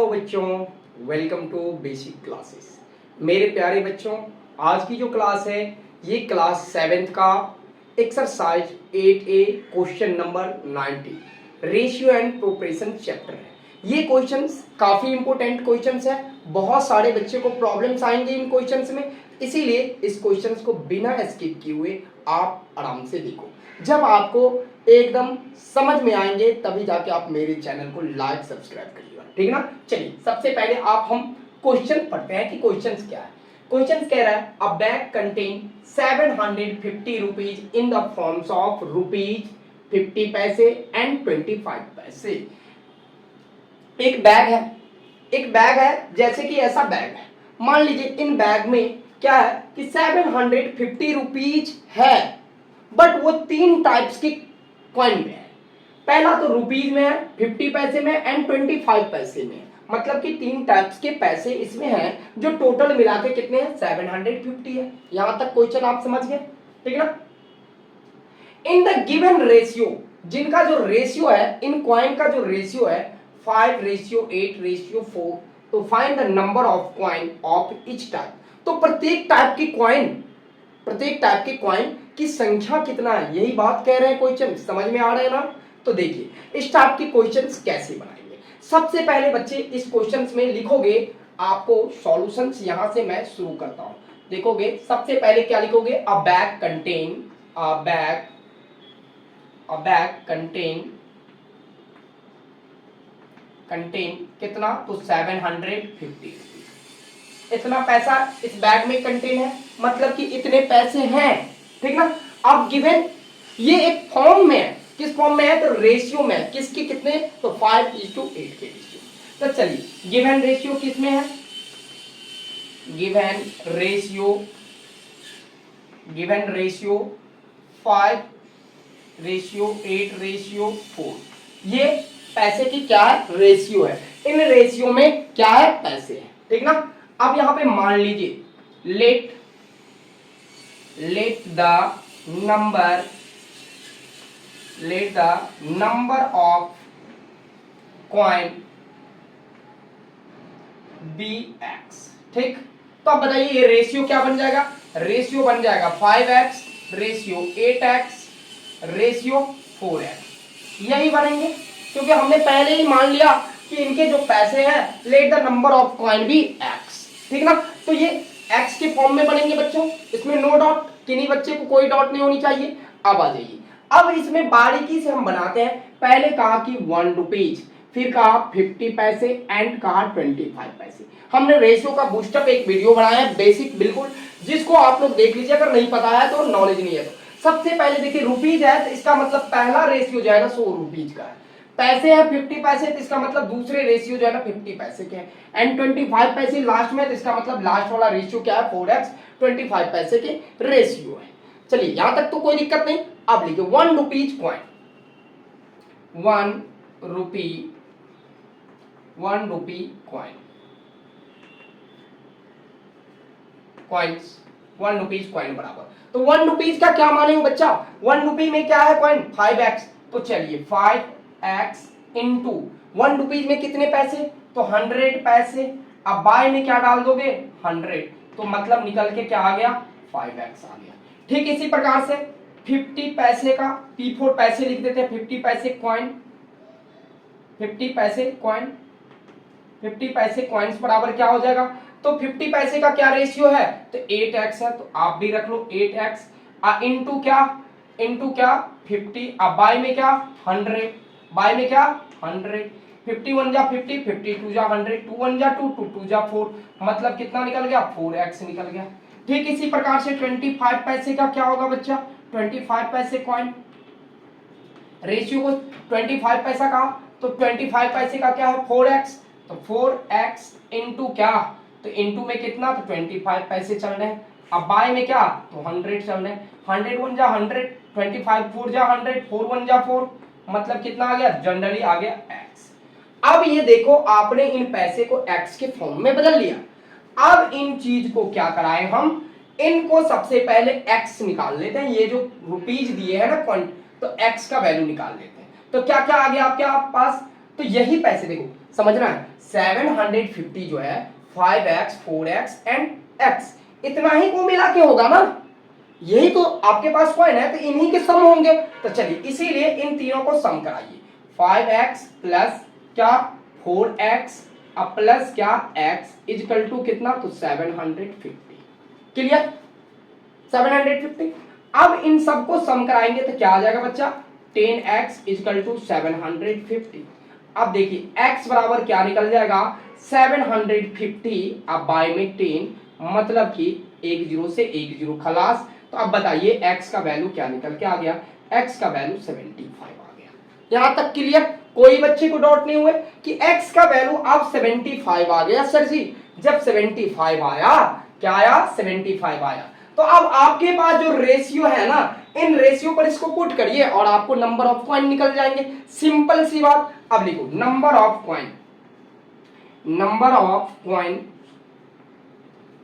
बच्चों, welcome to basic classes. मेरे प्यारे बच्चों, आज की जो क्लास है ये क्लास 7th का exercise 8A question number 90 ratio and proportion chapter है। ये क्वेश्चंस काफ़ी इंपॉर्टेंट क्वेश्चंस है, बहुत सारे बच्चे को प्रॉब्लम्स आएंगे इन क्वेश्चंस में, इसीलिए इस क्वेश्चंस को बिना स्किप किए हुए आप आराम से देखो। जब आपको एकदम समझ में आएंगे तभी जाके आप मेरे चैनल को लाइक सब्सक्राइब करिएगा, ठीक है ना। चलिए सबसे पहले हम क्वेश्चन पढ़ते हैं कि क्वेश्चन क्या है। क्वेश्चन कह रहा है अ bag contain 750 rupees in the forms of rupees 50 पैसे एंड 25 पैसे। एक बैग है जैसे कि ऐसा बैग है, मान लीजिए इन बैग में क्या है कि 750 रुपीज है, बट वो 3 टाइप्स की कॉइन में है। पहला तो रुपीज में है, 50 पैसे में एंड 25 पैसे में, मतलब कि 3 टाइप्स के पैसे इसमें हैं जो टोटल मिला के कितने हैं 750 है। यहां तक क्वेश्चन आप समझ गए, ठीक है ना। इन द गिवन रेशियो, जिनका जो रेशियो है इन कॉइन का जो रेशियो है 5:8:4, तो find the number of coin of each type. तो प्रत्येक टाइप की कॉइन की संख्या कितना है, यही बात कह रहे हैं क्वेश्चन। समझ में आ रहे हैं ना। तो देखिए इस टाइप के क्वेश्चंस कैसे बनाएंगे। सबसे पहले बच्चे इस क्वेश्चंस में लिखोगे, आपको सॉल्यूशंस यहां से मैं शुरू करता हूं। देखोगे सबसे पहले क्या लिखोगे, अ बैग कंटेन कितना, तो 750। इतना पैसा इस बैग में कंटेन है, मतलब कि इतने पैसे हैं, ठीक ना। अब गिवन ये एक फॉर्म में है, किस फॉर्म में है, तो रेशियो में है। किसके कितने, तो 5:8 के रेशियो। तो चलिए गिवन रेशियो किस में है, गिवन रेशियो 5:8:4। ये पैसे की क्या है, रेशियो है। इन रेशियो में क्या है, पैसे है, ठीक ना। अब यहां पे मान लीजिए let the number of coin be x, ठीक। तो अब बताइए ये रेशियो क्या बन जाएगा, रेशियो बन जाएगा 5x ratio 8x ratio 4x, यही बनेंगे, क्योंकि हमने पहले ही मान लिया कि इनके जो पैसे हैं let the number of coin be x, ठीक ना। तो ये x के फॉर्म में बनेंगे बच्चों, इसमें नो डॉट, किन्हीं बच्चे को कोई डॉट नहीं होनी चाहिए। अब आ जाइए, अब इसमें बारीकी से हम बनाते हैं। पहले कहा कि 1 रुपीज, फिर कहा 50 पैसे एंड कहा 25 पैसे। हमने रेशियो का बूस्टअप एक वीडियो बनाया है बेसिक, बिल्कुल, जिसको आप लोग देख लीजिए अगर नहीं पता है तो, नॉलेज नहीं है तो। सबसे पहले देखिए रुपीज है तो इसका मतलब पहला रेशियो जो है ना 100 रुपीज का है। पैसे है 50 पैसे तो इसका मतलब दूसरे रेशियो जो है ना 50 पैसे के हैं। एंड 25 पैसे लास्ट में, तो इसका मतलब लास्ट वाला रेशियो क्या है, 4x 25 पैसे के रेशियो है। चलिए यहां तक तो कोई दिक्कत नहीं। अब लिखिए 1 rupees coin, 1 rupee coin, coins 1 rupees coin बराबर, तो 1 रुपीज का क्या मानेंगे बच्चा, 1 रुपी में क्या है कॉइन 5x, तो चलिए 5x इंटू 1 रुपीज में कितने पैसे, तो 100 पैसे। अब बाय में क्या डाल दोगे 100, तो मतलब निकल के क्या आ गया 5x आ गया। ठीक इसी प्रकार से 50 पैसे का P4 पैसे लिख देते हैं, 50 पैसे कॉइन, 50 पैसे कॉइन, 50 पैसे कॉइन्स बराबर क्या हो जाएगा, तो 50 पैसे का क्या रेशियो है, तो 8x है, तो आप भी रख लो 8x इंटू क्या 50। अब बाय में क्या 100, बाय में क्या 100, 51 जा 50, 52 जा 100, 2 1 जा 2, 2 2 जा 4, मतलब कितना निकल गया 4x निकल गया। ठीक इसी प्रकार से 25 पैसे का क्या होगा बच्चा, 25 पैसे कॉइन, रेशियो को 25 पैसा कहा, तो 25 पैसे का क्या है 4x, तो 4x इंटू क्या, तो इंटू में कितना, तो 25 पैसे चल रहे हैं। अब बाय में क्या, तो 100 चल रहे हैं, 100 1 जा 100, 25 4 जा 100, 4 1 जा 4, मतलब कितना आ गया, जनरली आ गया x। अब ये देखो आपने इन पैसे को x के फॉर्म में बदल लिया। अब इन चीज को क्या कराएं हम, इनको सबसे पहले x निकाल लेते हैं। ये जो रुपीज दिए है ना कॉइन, तो x का वैल्यू निकाल लेते हैं। तो क्या क्या आ गया आपके पास, तो यही पैसे देखो समझना है 750 जो है 5x 4x एंड x इतना ही को मिला के होगा ना, यही तो आपके पास कॉइन है, तो इन्हीं के सम होंगे। तो चलिए इसीलिए इन तीनों को सम कराइए। 5x प्लस क्या 4x अब प्लस क्या x इजकल टू कितना, तो 750। क्लियर 750। अब इन सबको सम कराएंगे तो क्या आ जाएगा बच्चा, 10x इजकल टू 750। अब देखिए x बराबर क्या निकल जाएगा 750 अब बाय में 10 मतलब कि एक जीरो से एक जीरो खलास। तो अब बताइए x का वैल्यू क्या निकल के आ गया, x का वैल्यू 75 आ गया। यहां तक क्लियर, कोई बच्चे को डाउट नहीं हुए कि x का वैल्यू अब 75 आ गया। सर जी जब 75 आया, क्या आया 75 आया, तो अब आपके पास जो रेशियो है ना, इन रेशियो पर इसको पुट करिए और आपको नंबर ऑफ कॉइन निकल जाएंगे। सिंपल सी बात। अब लिखो number of coin, number of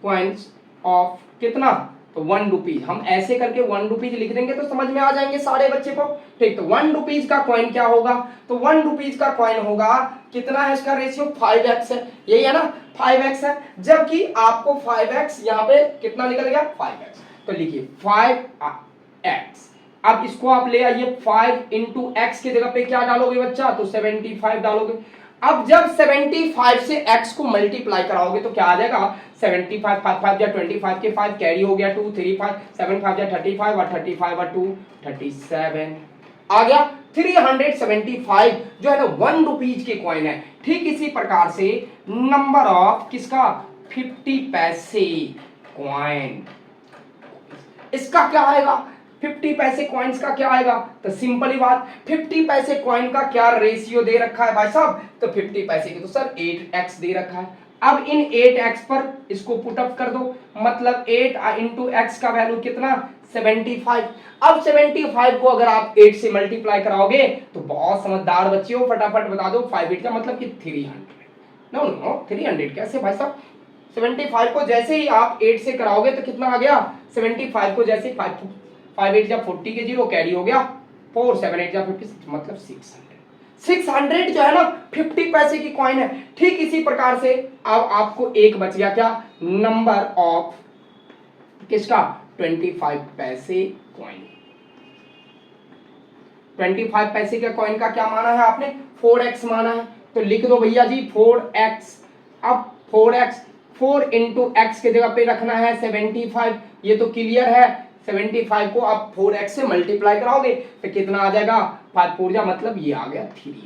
coins of कितना, तो 1 रुपीज। हम ऐसे करके 1 रुपीज लिख देंगे तो समझ में आ जाएंगे सारे बच्चे को। ठीक, तो 1 रुपीज का कॉइन क्या होगा, तो 1 रुपीज का कॉइन होगा कितना है, इसका रेशियो 5x है, यही है ना 5x है। जबकि आपको 5x यहाँ पे कितना निकल गया 5x, तो लिखिए 5x। अब इसको आप ले आइए 5 इंटू एक्स की जगह पे क्या डालोगे बच्चा, तो 75 डालोगे। अब जब 75 से x को मल्टीप्लाई कराओगे तो क्या आ जाएगा 75 5 5 या 25 के 5 कैरी हो गया 2 3 5 7 5 या 35 और 35 और 2 37 आ गया 375 जो है ना 1 रुपीज के कॉइन है। ठीक इसी प्रकार से नंबर ऑफ किसका 50 पैसे कॉइन, इसका क्या आएगा 50 पैसे कॉइन्स का क्या आएगा, तो सिंपल ही बात 50 पैसे कॉइन का क्या रेशियो दे रखा है भाई साहब, तो 50 पैसे की तो सर 8x दे रखा है। अब इन 8x पर इसको पुट अप कर दो, मतलब 8 इंटू एक्स का वैल्यू कितना 75। अब 75 को अगर आप 8 से मल्टीप्लाई कराओगे तो बहुत समझदार बच्चे हो, फटाफट बता दो 5 8 का मतलब कि 300। नो नो 300 कैसे भाई साहब, 75 को जैसे ही आप 8 से कराओगे तो कितना आ गया 75 को जैसे 5 8 जब 40 के 0 कैरी हो गया 4 7 8 जब 50 मतलब 600 जो है ना 50 पैसे की कॉइन है। ठीक इसी प्रकार से अब आपको एक बच गया क्या, नंबर ऑफ किसका 25 पैसे कॉइन। 25 पैसे के कॉइन का क्या माना है आपने 4x माना है, तो लिख दो भैया जी 4x। अब 4x 4 इंटू एक्स के जगह पे रखना है 75, ये तो क्लियर है। 75 को आप 4x से मल्टीप्लाई कराओगे तो कितना आ जाएगा 5 4 जा मतलब ये आ गया 300।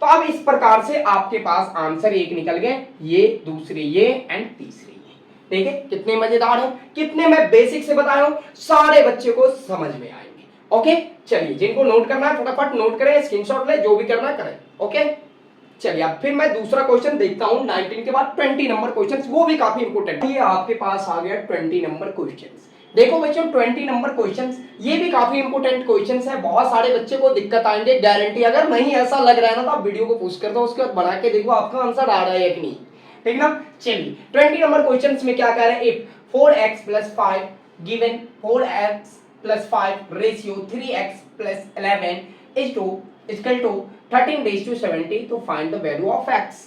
तो अब इस प्रकार से आपके पास आंसर एक निकल गए, ये दूसरे ये एंड तीसरे ये। देखिए कितने मजेदार है, कितने मैं बेसिक से बताया हूं, सारे बच्चे को समझ में आएंगे। ओके चलिए जिनको नोट करना है फटाफट नोट करें, स्क्रीनशॉट ले, जो भी करना है करें। ओके चलिए अब फिर मैं दूसरा क्वेश्चन देखता हूं 19 के बाद 20 नंबर क्वेश्चन, वो भी काफी इंपोर्टेंट है। ये आपके पास आ गया 20 नंबर क्वेश्चन। देखो बच्चों 20 नंबर क्वेश्चंस, ये भी काफी इंपोर्टेंट क्वेश्चंस है, बहुत सारे बच्चे को दिक्कत आएंगे गारंटी। अगर नहीं ऐसा लग रहा है ना तो आप वीडियो को पुश कर दो, उसके बाद बना के देखो आपका आंसर आ रहा है कि नहीं, ठीक ना। चलिए 20 नंबर क्वेश्चंस में क्या कह रहे हैं, if 4x + 5 given 4x + 5 ratio 3x + 11 equal to 13:70 तो find the value of x।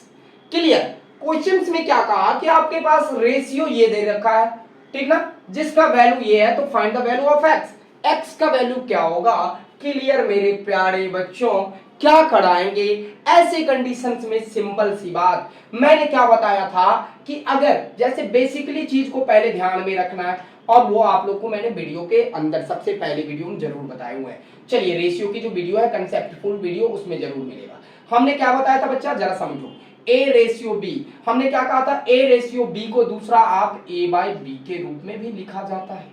Clear, questions में क्या कहा कि आपके पास रेशियो ये दे रखा है, ठीक ना, जिसका वैल्यू ये है तो find the value of x। x का वैल्यू क्या होगा, क्लियर मेरे प्यारे बच्चों, क्या कराएंगे ऐसे कंडीशंस में। सिंपल सी बात, मैंने क्या बताया था कि अगर जैसे बेसिकली चीज को पहले ध्यान में रखना है, और वो आप लोग को मैंने वीडियो के अंदर सबसे पहले वीडियो में जरूर बताए हुए हैं। चलिए रेशियो की जो वीडियो है कंसेप्टफुल वीडियो, उसमें जरूर मिलेगा। हमने क्या बताया था बच्चा, जरा समझो, A/B, हमने क्या कहा था A/B को दूसरा आप A/B के रूप में भी लिखा जाता है,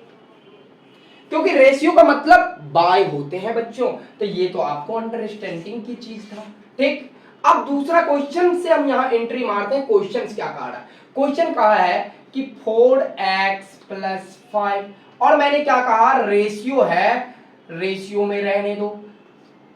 क्योंकि रेशियो का मतलब बाय होते हैं बच्चों, तो ये तो आपको अंडरस्टैंडिंग की चीज था। ठीक, अब दूसरा क्वेश्चन से हम यहां एंट्री मारते हैं। क्वेश्चन क्या कहा है, क्वेश्चन कहा है कि 4x + 5, और मैंने क्या कहा रेशियो है, रेशियो में रहने दो,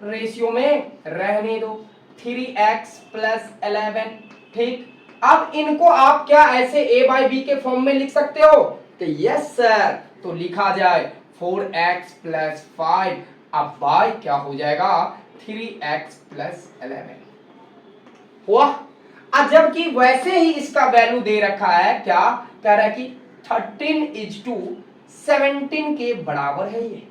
रेशियो में रहने दो 3x + 11। ठीक, अब इनको आप क्या ऐसे A/B के फॉर्म में लिख सकते हो, तो यस सर, तो लिखा जाए 4x + 5 अब बाय क्या हो जाएगा 3x + 11 हुआ। जबकि वैसे ही इसका वैल्यू दे रखा है, क्या कह रहा है कि 13:17 के बराबर है ये।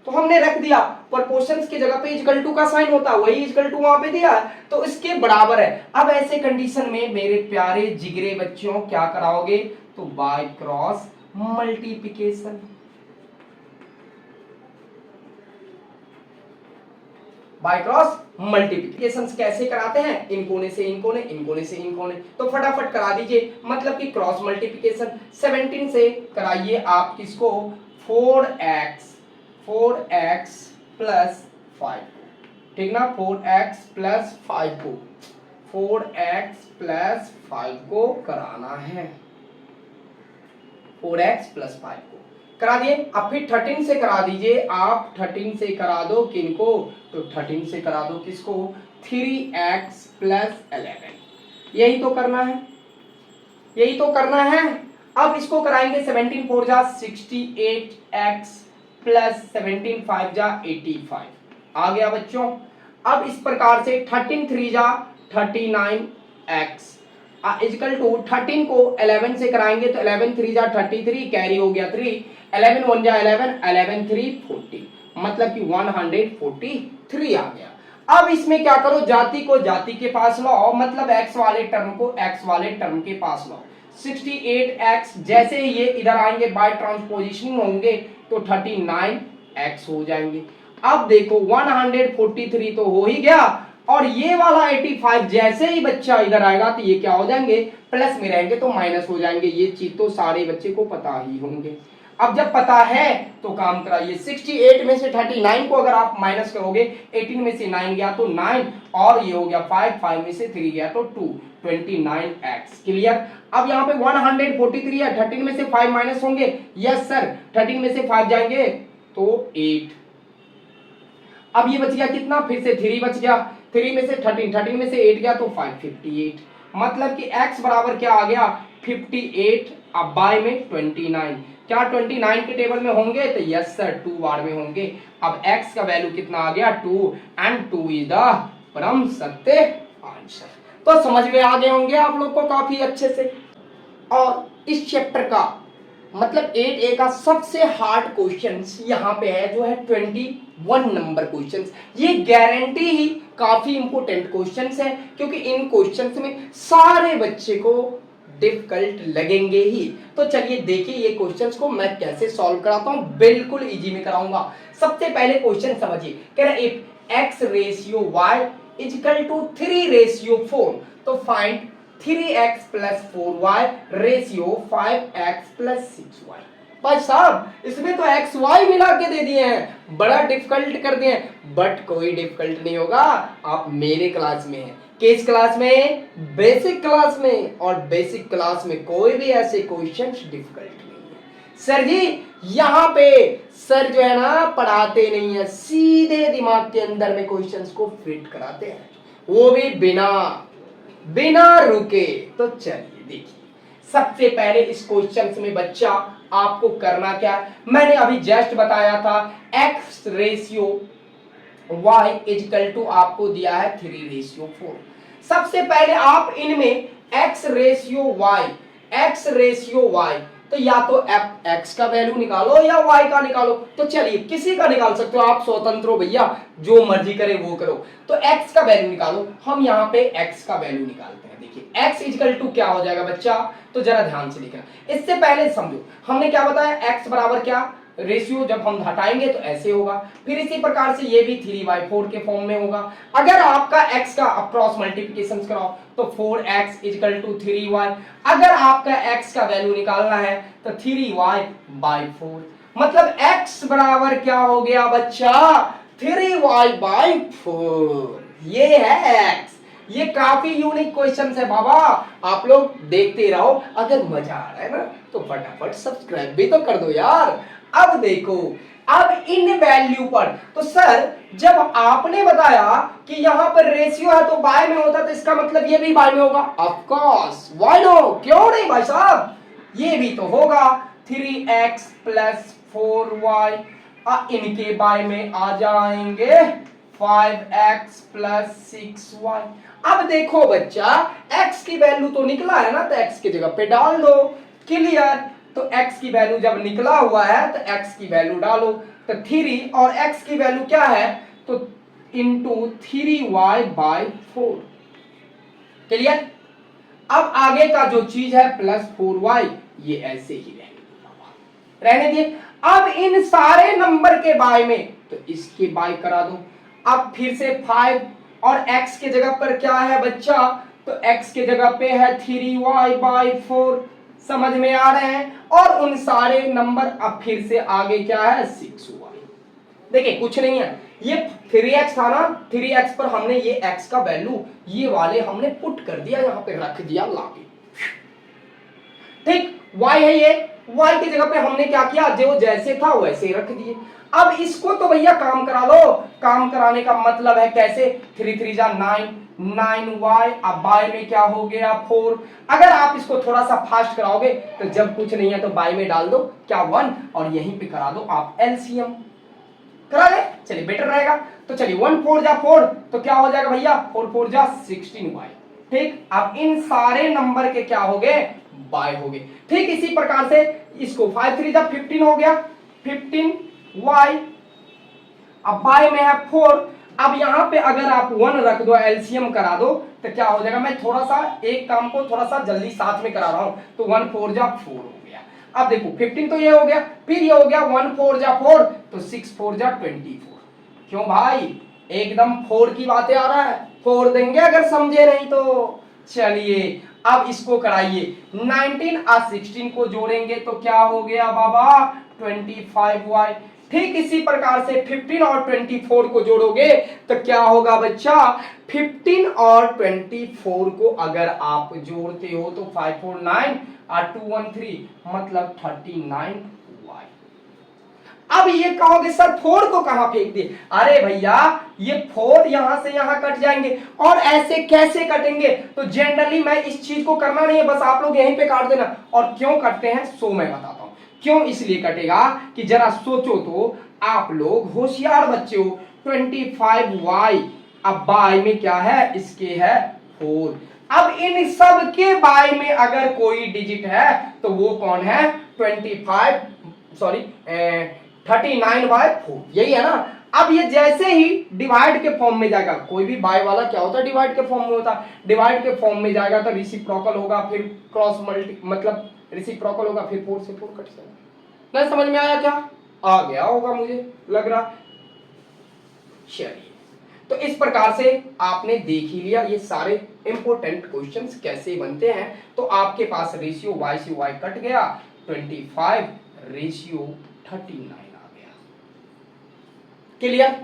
तो हमने रख दिया प्रोपोर्शंस की जगह पे इक्वल टू का साइन होता है, वही इक्वल टू वहां पे दिया तो इसके बराबर है। अब ऐसे कंडीशन में मेरे प्यारे जिगरे बच्चों क्या कराओगे, तो by cross multiplication. By cross multiplication कैसे कराते हैं, इन कोने से इन कोने, इन कोने से इन कोने, तो फटाफट करा दीजिए। मतलब कि क्रॉस मल्टीप्लिकेशन 17 से कराइए आप किसको, 4x प्लस 5, ठीक ना, 4x प्लस 5 को, 4x प्लस 5 को कराना है, 4x प्लस 5 को करा दिए। अब फिर 13 से करा दीजिए आप, 13 से करा दो किनको, तो 13 से करा दो किसको, 3x प्लस 11, यही तो करना है, यही तो करना है। अब इसको कराएंगे 17 4 जा 68x प्लस 17 5 जा 85, आ गया बच्चों। अब इस प्रकार से 13 3 जा 39x इजकल टू 13 को 11 से कराएंगे तो 11 3 जा 33, कैरी हो गया 3, 11 1 जा 11, 11 3 40, मतलब कि 143 आ गया। अब इसमें क्या करो, जाति को जाति के पास लाओ, मतलब x वाले टर्म को x वाले टर्म के पास लाओ। 68x जैसे ये इधर आएंगे बाय ट्रांसपोजिशन होंगे तो 39x हो जाएंगे। अब देखो 143 तो हो ही गया, और ये वाला 85 जैसे ही बच्चा इधर आएगा तो ये क्या हो जाएंगे, प्लस में रहेंगे तो माइनस हो जाएंगे। ये चीज तो सारे बच्चे को पता ही होंगे। अब जब पता है तो काम कराइए, 68 में से 39 को अगर आप माइनस करोगे, 18 में से 9 गया तो 9, और ये हो गया 5 में से 3 गया तो 2, 29x। क्लियर। अब यहाँ पे 143 है, 13 में से 5 माइनस होंगे, यस सर, 13 में से 5 जाएंगे तो 8। अब ये बच गया कितना, फिर से 3 बच गया, 3 में से 13 में से 8 गया तो 558, मतलब कि x बराबर क्या आ गया 58, अब बाय में 29, क्या 29 के टेबल में होंगे, तो यस सर 2 बार में होंगे। अब x का वैल्यू कितना आ गया 2, एंड 2 इज द परम सत्य आंसर। तो समझ में आ गए होंगे आप लोग को काफी अच्छे से। और इस चैप्टर का मतलब 8A का सबसे हार्ड क्वेश्चंस यहाँ पे है, जो है 21 नंबर क्वेश्चंस। ये गारंटी ही काफी इंपोर्टेंट क्वेश्चंस है, क्योंकि इन क्वेश्चंस में सारे बच्चे को डिफिकल्ट लगेंगे ही। तो चलिए देखिए ये क्वेश्चंस को मैं कैसे सॉल्व कराता हूँ, बिल्कुल इजी में कराऊंगा। सबसे पहले क्वेश्चन समझिए, कह रहा है if x ratio y is equal to 3 ratio 4, तो find 3x plus 4y ratio 5x plus 6y। भाई साहब इसमें तो एक्स वाई मिला के दे दिए हैं, बड़ा डिफिकल्ट कर दिए हैं, बट कोई डिफिकल्ट नहीं होगा। आप मेरे क्लास में हैं, किस क्लास में, बेसिक क्लास में, और बेसिक क्लास में कोई भी ऐसे क्वेश्चन डिफिकल्ट नहीं है। सर जी यहाँ पे सर जो है ना पढ़ाते नहीं है, सीधे दिमाग के अंदर में क्वेश्चंस को फिट कराते हैं, वो भी बिना रुके। तो चलिए देखिए, सबसे पहले इस क्वेश्चन में बच्चा आपको करना क्या है, मैंने अभी जस्ट बताया था x ratio y is equal to आपको दिया है 3 रेशियो 4। सबसे पहले आप इनमें x रेशियो y, तो या तो x का वैल्यू निकालो या y का निकालो। तो चलिए किसी का निकाल सकते हो, आप स्वतंत्र हो भैया, जो मर्जी करे वो करो। तो x का वैल्यू निकालो, हम यहाँ पे x का वैल्यू निकालते हैं। देखिए x इक्वल टू क्या हो जाएगा बच्चा, तो जरा ध्यान से देखना। इससे पहले समझो हमने क्या बताया, x बराबर क्या, रेशियो जब हम हटाएंगे तो ऐसे होगा, फिर इसी प्रकार से ये भी 3/4 के फॉर्म में होगा। अगर आपका x का क्रॉस मल्टीप्लिकेशन कराओ तो 4x इक्वल टू 3y, अगर आपका x का वैल्यू निकालना है तो 3y/4, मतलब x बराबर क्या हो गया बच्चा 3y/4। ये है x। ये काफी यूनिक क्वेश्चन है बाबा, आप लोग देखते रहो। अगर मजा आ रहा है ना तो फटाफट सब्सक्राइब भी तो कर दो यार। अब देखो, अब इन वैल्यू पर, तो सर जब आपने बताया कि यहां पर रेशियो है तो बाय में होता, तो इसका मतलब ये भी बाय में होगा। ऑफ कोर्स, व्हाई नो, क्यों नहीं भाई साहब, ये भी तो होगा 3x प्लस 4y, इनके बाय में आ जाएंगे 5x प्लस 6y। अब देखो बच्चा x की वैल्यू तो निकला है ना, तो x की जगह पे डाल दो। क्लियर? तो x की वैल्यू जब निकला हुआ है तो x की वैल्यू डालो। तो 3 और x की वैल्यू क्या है, तो इंटू 3y/4। क्लियर? अब आगे का जो चीज है +4y, ये ऐसे ही रहने दिए। अब इन सारे नंबर के बाय में तो इसके बाय करा दो। अब फिर से 5 और x के जगह पर क्या है बच्चा, तो x के जगह पे है 3y/4। समझ में आ रहे हैं? और उन सारे नंबर अब फिर से आगे क्या है 6y। देखिए कुछ नहीं है, ये 3x था ना, 3x पर हमने ये x का वैल्यू ये वाले हमने पुट कर दिया, यहां पे रख दिया लाके। ठीक, y है ये, y की जगह पे हमने क्या किया, जो जैसे था वैसे ही रख दिए। अब इसको तो भैया काम करा लो। काम कराने का मतलब है कैसे, 3 3 जा 9, 9y, अब बाय में क्या हो गया 4। अगर आप इसको थोड़ा सा फास्ट कराओगे तो जब कुछ नहीं है तो बाय में डाल दो क्या 1, और यहीं पे करा दो आप एलसीएम। करा ले, चलिए बेटर रहेगा। तो चलिए 1 4 जा 4, तो क्या हो जाएगा भैया 4 4 जा 16y। ठीक, अब इन सारे नंबर के क्या हो गए, बाय हो गए। ठीक इसी प्रकार से इसको 5 3 जा 15 हो गया, 15y, अब बाय में है 4। अब यहां पे अगर आप 1 रख दो, एलसीएम करा दो, तो क्या हो जाएगा, मैं थोड़ा सा एक काम को थोड़ा सा जल्दी साथ में करा रहा हूं, तो 1 4 जा 4 हो गया। अब देखो 15 तो ये हो गया, फिर ये हो गया 1 4 जा 4, तो 6 4 जा 24। क्यों भाई, एकदम 4 की बातें आ रहा है, 4 देंगे अगर समझे नहीं तो। चलिए अब इसको कराइए, 19 और 16 को जोड़ेंगे तो क्या हो गया बाबा 25y। ठीक इसी प्रकार से 15 और 24 को जोड़ोगे तो क्या होगा बच्चा, 15 और 24 को अगर आप जोड़ते हो तो 5 4 9 और 2 1 3, मतलब 39y। अब ये कहोगे सर 4 को कहां फेंक दिए, अरे भैया ये 4 यहां से यहां कट जाएंगे, और ऐसे कैसे कटेंगे, तो जनरली मैं इस चीज को करना नहीं है, बस आप लोग यहीं पे काट देना। और क्यों कटते हैं सो मैं बताता हूं क्यों इसलिए कटेगा, कि जरा सोचो तो, आप लोग होशियार बच्चे हो। 25y, अब बाय में क्या है, इसके है 4। अब इन सब के बाय में अगर कोई डिजिट है तो वो कौन है, 25 सॉरी 39/4, यही है ना। अब ये जैसे ही डिवाइड के फॉर्म में जाएगा, कोई भी बाय वाला क्या होता है डिवाइड के फॉर्म में होता है, डिवाइड के फॉर्म में जाएगा तो रेसिप्रोकल होगा, फिर क्रॉस मल्टी मतलब रेसिप्रोकल होगा, फिर 4 से 4 कट जाएगा। नहीं समझ में आया क्या, आ गया होगा मुझे लग रहा। चलिए तो इस प्रकार से आपने देख ही लिया ये सारे इंपॉर्टेंट क्वेश्चंस कैसे बनते हैं। तो आपके पास रेशियो y से y कट गया, 25 रेशियो 39 आ गया। क्लियर?